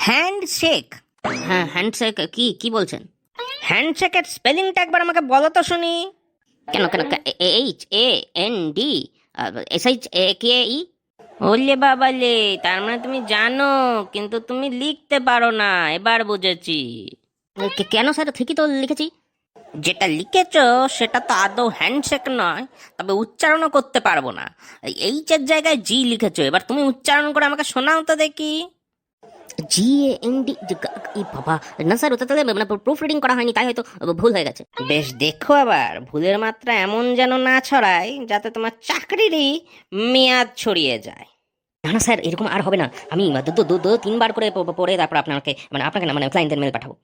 Handshake. হ্যাঁ, handshake কি কি বলছেন? হ্যান্ডশেকের স্পেলিংটা একবার আমাকে বলো তো শুনি। কেন কেন HAND SHAKE? ওলে বাবালে, তার মানে তুমি জানো কিন্তু তুমি লিখতে পারো না, এবার বুঝেছি। কেন স্যার, ঠিকই তো লিখেছি। যেটা লিখেছো সেটা তো আদৌ হ্যান্ডশেক নয়, তবে উচ্চারণও করতে পারবো না। এইচ এর জায়গায় জি লিখেছো, এবার তুমি উচ্চারণ করে আমাকে শোনাও তো দেখি। GAND? বাবা, না স্যার, ওটা তাহলে মানে প্রুফ রিডিং করা হয়নি, তাই হয়তো ভুল হয়ে গেছে। বেশ, দেখো আবার ভুলের মাত্রা এমন যেন না ছড়ায় যাতে তোমার চাকরিরই মেয়াদ ছড়িয়ে যায়। না না স্যার, এরকম আর হবে না। আমি 2-3 বার করে পড়ে তারপর আপনাকে না মানে ক্লায়েন্টের মেল পাঠাবো।